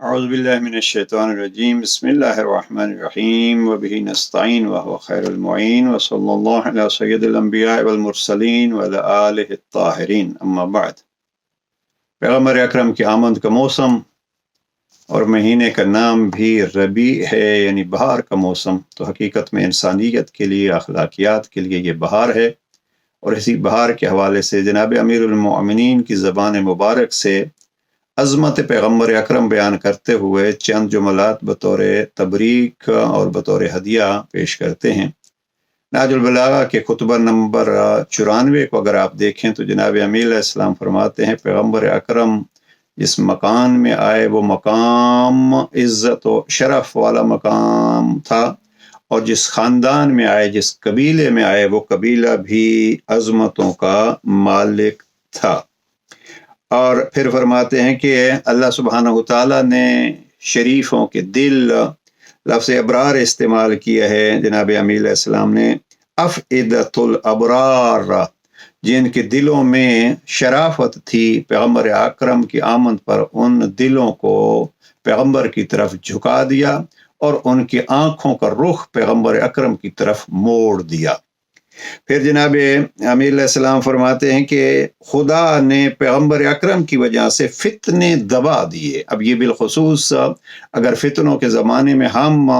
اعوذ باللہ من الشیطان الرجیم بسم اللہ الرحمن الرحیم وبہ نستعین وهو خیر المعین وصلی اللہ علی سید الانبیاء والمرسلین وعلی آلہ الطاہرین اما بعد۔ پیغمبر اکرم کی آمد کا موسم اور مہینے کا نام بھی ربیع ہے، یعنی بہار کا موسم، تو حقیقت میں انسانیت کے لیے، اخلاقیات کے لیے یہ بہار ہے۔ اور اسی بہار کے حوالے سے جناب امیر المؤمنین کی زبان مبارک سے عظمت پیغمبر اکرم بیان کرتے ہوئے چند جملات بطور تبریک اور بطور ہدیہ پیش کرتے ہیں۔ نہج البلاغہ کے خطبہ نمبر 94 کو اگر آپ دیکھیں تو جناب امیر علیہ السلام فرماتے ہیں، پیغمبر اکرم جس مکان میں آئے وہ مقام عزت و شرف والا مقام تھا، اور جس خاندان میں آئے، جس قبیلے میں آئے، وہ قبیلہ بھی عظمتوں کا مالک تھا۔ اور پھر فرماتے ہیں کہ اللہ سبحانہ وتعالیٰ نے شریفوں کے دل، لفظ ابرار استعمال کیا ہے جناب امیر علیہ السلام نے، افئدۃ الابرار، جن کے دلوں میں شرافت تھی، پیغمبر اکرم کی آمد پر ان دلوں کو پیغمبر کی طرف جھکا دیا اور ان کی آنکھوں کا رخ پیغمبر اکرم کی طرف موڑ دیا۔ پھر جناب امیر علیہ السلام فرماتے ہیں کہ خدا نے پیغمبر اکرم کی وجہ سے فتنے دبا دیے۔ اب یہ بالخصوص اگر فتنوں کے زمانے میں ہم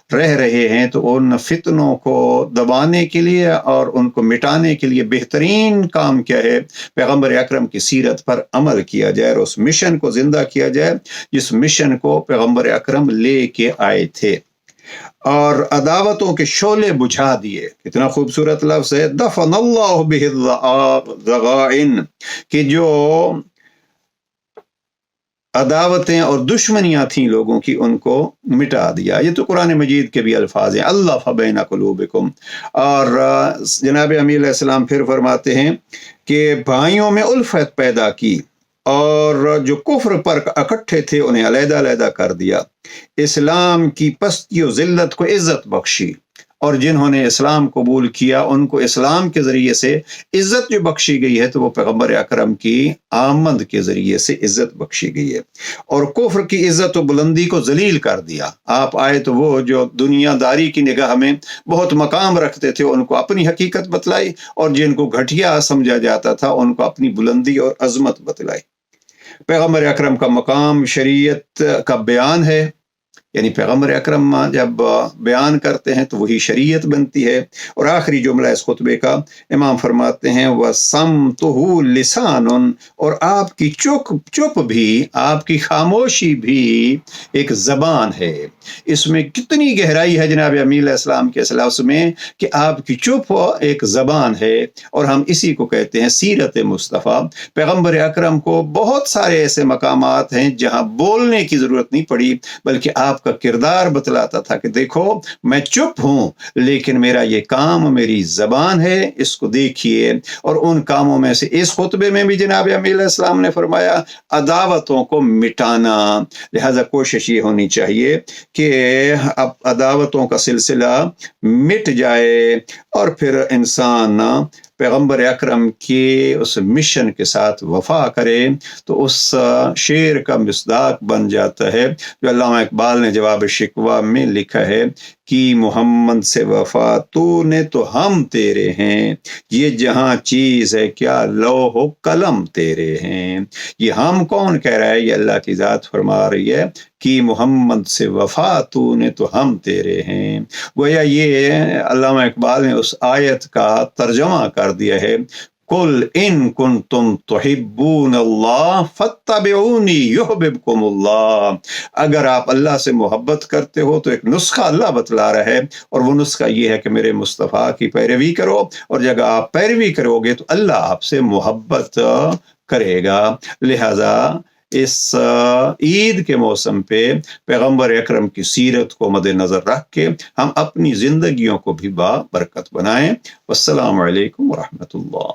رہ رہے ہیں تو ان فتنوں کو دبانے کے لیے اور ان کو مٹانے کے لیے بہترین کام کیا ہے؟ پیغمبر اکرم کی سیرت پر عمل کیا جائے اور اس مشن کو زندہ کیا جائے جس مشن کو پیغمبر اکرم لے کے آئے تھے، اور عداوتوں کے شعلے بجھا دیے۔ کتنا خوبصورت لفظ ہے، دفن اللہ بہ الضغائن، کہ جو عداوتیں اور دشمنیاں تھیں لوگوں کی ان کو مٹا دیا۔ یہ تو قرآن مجید کے بھی الفاظ ہیں، الف بین قلوبکم۔ اور جناب امیر علیہ السلام پھر فرماتے ہیں کہ بھائیوں میں الفت پیدا کی، اور جو کفر پر اکٹھے تھے انہیں علیحدہ علیحدہ کر دیا، اسلام کی پستی و ذلت کو عزت بخشی، اور جنہوں نے اسلام قبول کیا ان کو اسلام کے ذریعے سے عزت جو بخشی گئی ہے تو وہ پیغمبر اکرم کی آمد کے ذریعے سے عزت بخشی گئی ہے، اور کفر کی عزت و بلندی کو ذلیل کر دیا۔ آپ آئے تو وہ جو دنیا داری کی نگاہ میں بہت مقام رکھتے تھے ان کو اپنی حقیقت بتلائی، اور جن کو گھٹیا سمجھا جاتا تھا ان کو اپنی بلندی اور عظمت بتلائی۔ پیغمبر اکرم کا مقام شریعت کا بیان ہے، یعنی پیغمبر اکرم جب بیان کرتے ہیں تو وہی شریعت بنتی ہے۔ اور آخری جملہ اس خطبے کا امام فرماتے ہیں، وَصَمْتُهُ لِسَانٌ، اور آپ کی چپ بھی، آپ کی خاموشی بھی ایک زبان ہے۔ اس میں کتنی گہرائی ہے جناب امیر علیہ السلام کے اس لفظ میں کہ آپ کی چپ ایک زبان ہے، اور ہم اسی کو کہتے ہیں سیرت مصطفیٰ۔ پیغمبر اکرم کو بہت سارے ایسے مقامات ہیں جہاں بولنے کی ضرورت نہیں پڑی، بلکہ آپ کا کردار بتلاتا تھا کہ دیکھو میں چپ ہوں لیکن میرا یہ کام، میری زبان ہے، اس کو دیکھیے۔ اور ان کاموں میں سے اس خطبے میں بھی جناب امیر علیہ السلام نے فرمایا عداوتوں کو مٹانا، لہذا کوشش یہ ہونی چاہیے کہ اب عداوتوں کا سلسلہ مٹ جائے، اور پھر انسان پیغمبر اکرم کی اس مشن کے ساتھ وفا کرے، تو اس شعر کا مصداق بن جاتا ہے جو علامہ اقبال نے جواب شکوہ میں لکھا ہے کہ محمد سے وفا تو نے تو ہم تیرے ہیں، یہ جہاں چیز ہے کیا لوح و قلم تیرے ہیں۔ یہ ہم کون کہہ رہا ہے؟ یہ اللہ کی ذات فرما رہی ہے کہ محمد سے وفا تو نے تو ہم تیرے ہیں۔ گویا یہ علامہ اقبال نے اس آیت کا ترجمہ کر دیا ہے، قُلْ إِن كُنتُمْ تُحِبُّونَ اللَّهَ فَاتَّبِعُونِي يُحْبِبْكُمُ اللَّهُ۔ اگر آپ اللہ سے محبت کرتے ہو تو ایک نسخہ اللہ بتلا رہا ہے، اور وہ نسخہ یہ ہے کہ میرے مصطفیٰ کی پیروی کرو، اور جب آپ پیروی کرو گے تو اللہ آپ سے محبت کرے گا۔ لہذا اس عید کے موسم پہ پیغمبر اکرم کی سیرت کو مد نظر رکھ کے ہم اپنی زندگیوں کو بھی با برکت بنائیں۔ والسلام علیکم ورحمۃ اللہ۔